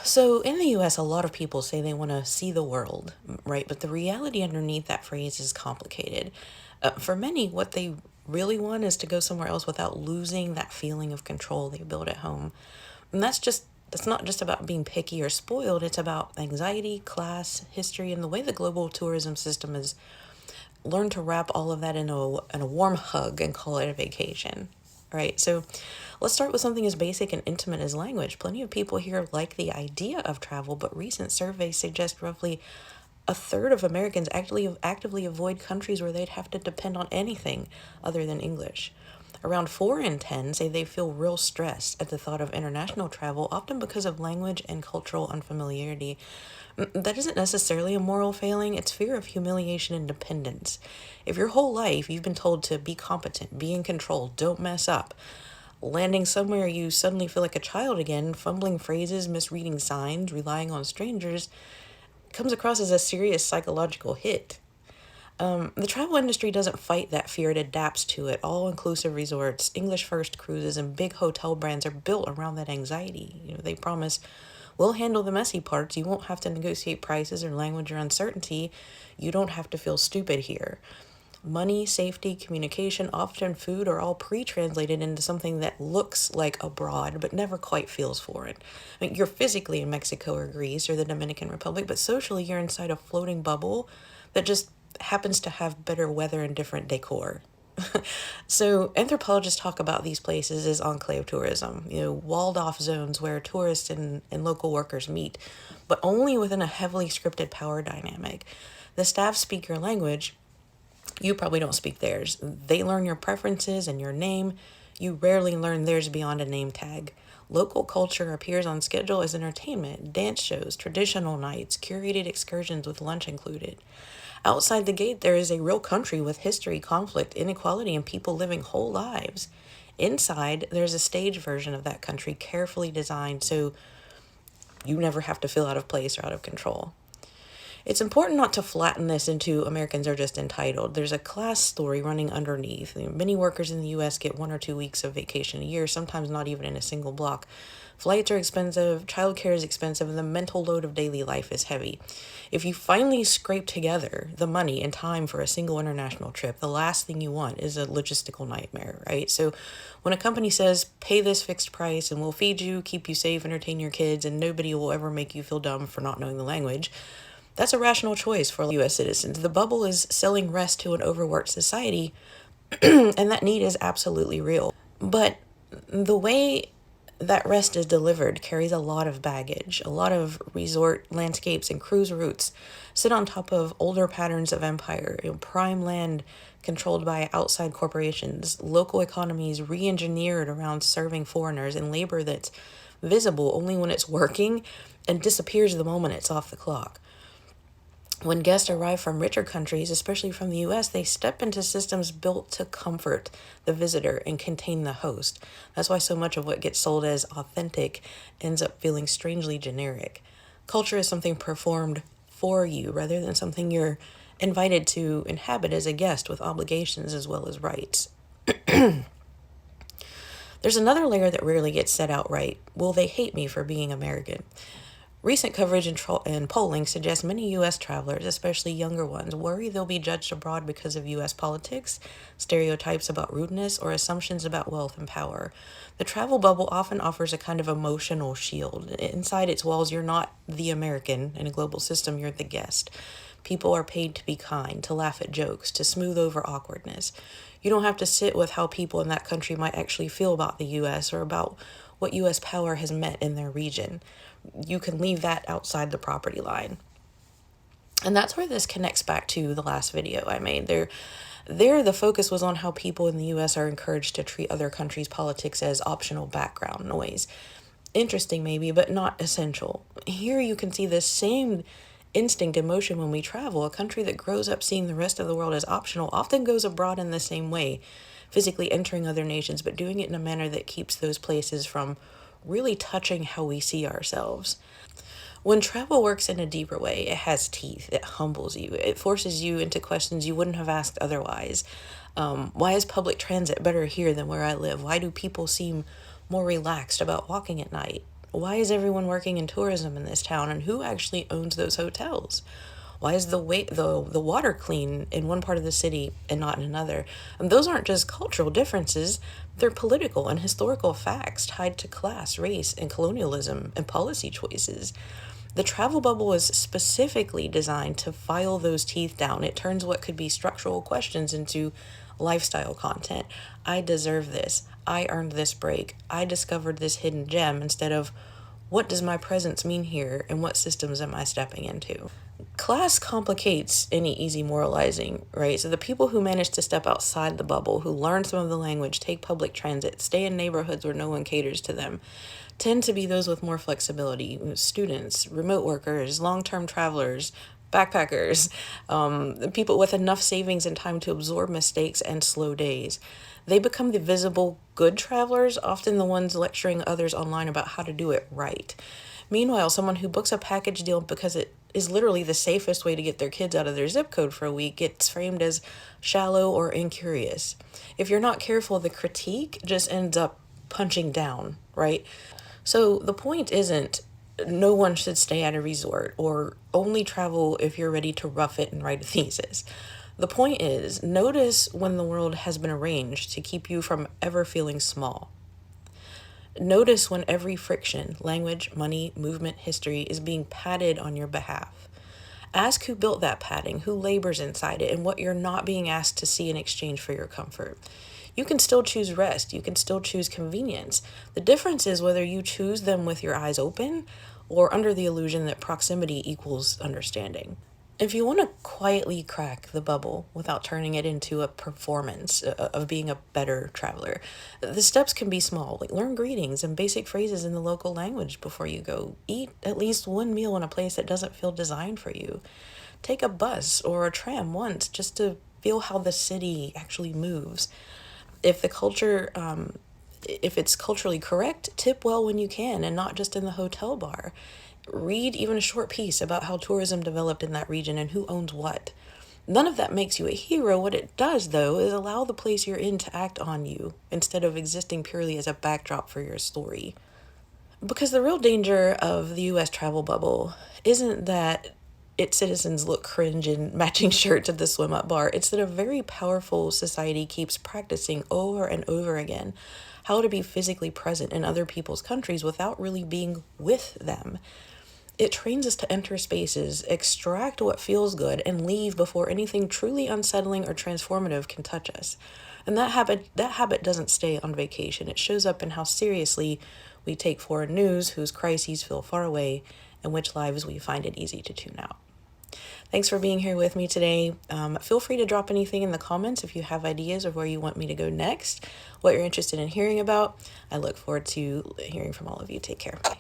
So in the US, a lot of people say they want to see the world, right? But the reality underneath that phrase is complicated. For many, what they really want is to go somewhere else without losing that feeling of control they built at home. And that's not just about being picky or spoiled, it's about anxiety, class, history, and the way the global tourism system has learned to wrap all of that in a warm hug and call it a vacation. Right, so let's start with something as basic and intimate as language. Plenty of people here like the idea of travel, but recent surveys suggest roughly a third of Americans actively avoid countries where they'd have to depend on anything other than English. Around 4 in 10 say they feel real stress at the thought of international travel, often because of language and cultural unfamiliarity. That isn't necessarily a moral failing, it's fear of humiliation and dependence. If your whole life you've been told to be competent, be in control, don't mess up, landing somewhere you suddenly feel like a child again, fumbling phrases, misreading signs, relying on strangers, comes across as a serious psychological hit. The travel industry doesn't fight that fear, it adapts to it. All inclusive resorts, English first cruises, and big hotel brands are built around that anxiety. They promise, we'll handle the messy parts. You won't have to negotiate prices or language or uncertainty. You don't have to feel stupid here. Money, safety, communication, often food are all pre-translated into something that looks like abroad but never quite feels foreign. I mean, you're physically in Mexico or Greece or the Dominican Republic, but socially you're inside a floating bubble that just happens to have better weather and different decor. So anthropologists talk about these places as enclave tourism, walled off zones where tourists and local workers meet, but only within a heavily scripted power dynamic. The staff speak your language, you probably don't speak theirs. They learn your preferences and your name. You rarely learn theirs beyond a name tag. Local culture appears on schedule as entertainment, dance shows, traditional nights, curated excursions with lunch included. Outside the gate, there is a real country with history, conflict, inequality, and people living whole lives. Inside, there's a stage version of that country carefully designed so you never have to feel out of place or out of control. It's important not to flatten this into Americans are just entitled. There's a class story running underneath. Many workers in the U.S. get 1 or 2 weeks of vacation a year, sometimes not even in a single block. Flights are expensive, childcare is expensive, and the mental load of daily life is heavy. If you finally scrape together the money and time for a single international trip, the last thing you want is a logistical nightmare, right? So when a company says, pay this fixed price and we'll feed you, keep you safe, entertain your kids, and nobody will ever make you feel dumb for not knowing the language, that's a rational choice for U.S. citizens. The bubble is selling rest to an overworked society, and that need is absolutely real. But the way that rest is delivered carries a lot of baggage. A lot of resort landscapes and cruise routes sit on top of older patterns of empire, prime land controlled by outside corporations, local economies re-engineered around serving foreigners, and labor that's visible only when it's working and disappears the moment it's off the clock. When guests arrive from richer countries, especially from the US, they step into systems built to comfort the visitor and contain the host. That's why so much of what gets sold as authentic ends up feeling strangely generic. Culture is something performed for you rather than something you're invited to inhabit as a guest with obligations as well as rights. There's another layer that rarely gets set out right. Will they hate me for being American? Recent coverage and polling suggests many U.S. travelers, especially younger ones, worry they'll be judged abroad because of U.S. politics, stereotypes about rudeness, or assumptions about wealth and power. The travel bubble often offers a kind of emotional shield. Inside its walls, you're not the American. In a global system, you're the guest. People are paid to be kind, to laugh at jokes, to smooth over awkwardness. You don't have to sit with how people in that country might actually feel about the U.S. or about what U.S. power has meant in their region. You can leave that outside the property line. And that's where this connects back to the last video I made. There, the focus was on how people in the U.S. are encouraged to treat other countries' politics as optional background noise. Interesting maybe, but not essential. Here you can see the same instinct emotion when we travel. A country that grows up seeing the rest of the world as optional often goes abroad in the same way, physically entering other nations, but doing it in a manner that keeps those places from really touching how we see ourselves. When travel works in a deeper way, it has teeth, it humbles you, it forces you into questions you wouldn't have asked otherwise. Why is public transit better here than where I live? Why do people seem more relaxed about walking at night? Why is everyone working in tourism in this town, and who actually owns those hotels? Why is the water clean in one part of the city and not in another? And those aren't just cultural differences, they're political and historical facts tied to class, race, and colonialism and policy choices. The travel bubble is specifically designed to file those teeth down. It turns what could be structural questions into lifestyle content. I deserve this. I earned this break. I discovered this hidden gem, instead of what does my presence mean here and what systems am I stepping into? Class complicates any easy moralizing, right? So the people who manage to step outside the bubble, who learn some of the language, take public transit, stay in neighborhoods where no one caters to them, tend to be those with more flexibility: students, remote workers, long-term travelers, backpackers, people with enough savings and time to absorb mistakes and slow days. They become the visible good travelers, often the ones lecturing others online about how to do it right. Meanwhile, someone who books a package deal because it is literally the safest way to get their kids out of their zip code for a week gets framed as shallow or incurious. If you're not careful, the critique just ends up punching down, right? So the point isn't no one should stay at a resort or only travel if you're ready to rough it and write a thesis. The point is, notice when the world has been arranged to keep you from ever feeling small. Notice when every friction, language, money, movement, history is being padded on your behalf. Ask who built that padding, who labors inside it, and what you're not being asked to see in exchange for your comfort. You can still choose rest. You can still choose convenience. The difference is whether you choose them with your eyes open or under the illusion that proximity equals understanding. If you want to quietly crack the bubble without turning it into a performance of being a better traveler, the steps can be small. Like learn greetings and basic phrases in the local language before you go. Eat at least one meal in a place that doesn't feel designed for you. Take a bus or a tram once just to feel how the city actually moves. If the culture if it's culturally correct, tip well when you can and not just in the hotel bar. Read even a short piece about how tourism developed in that region and who owns what. None of that makes you a hero. What it does, though, is allow the place you're in to act on you instead of existing purely as a backdrop for your story. Because the real danger of the US travel bubble isn't that its citizens look cringe in matching shirts at the swim up bar. It's that a very powerful society keeps practicing over and over again how to be physically present in other people's countries without really being with them. It trains us to enter spaces, extract what feels good, and leave before anything truly unsettling or transformative can touch us. And that habit doesn't stay on vacation. It shows up in how seriously we take foreign news, whose crises feel far away, and which lives we find it easy to tune out. Thanks for being here with me today. Feel free to drop anything in the comments if you have ideas of where you want me to go next, what you're interested in hearing about. I look forward to hearing from all of you. Take care. Bye.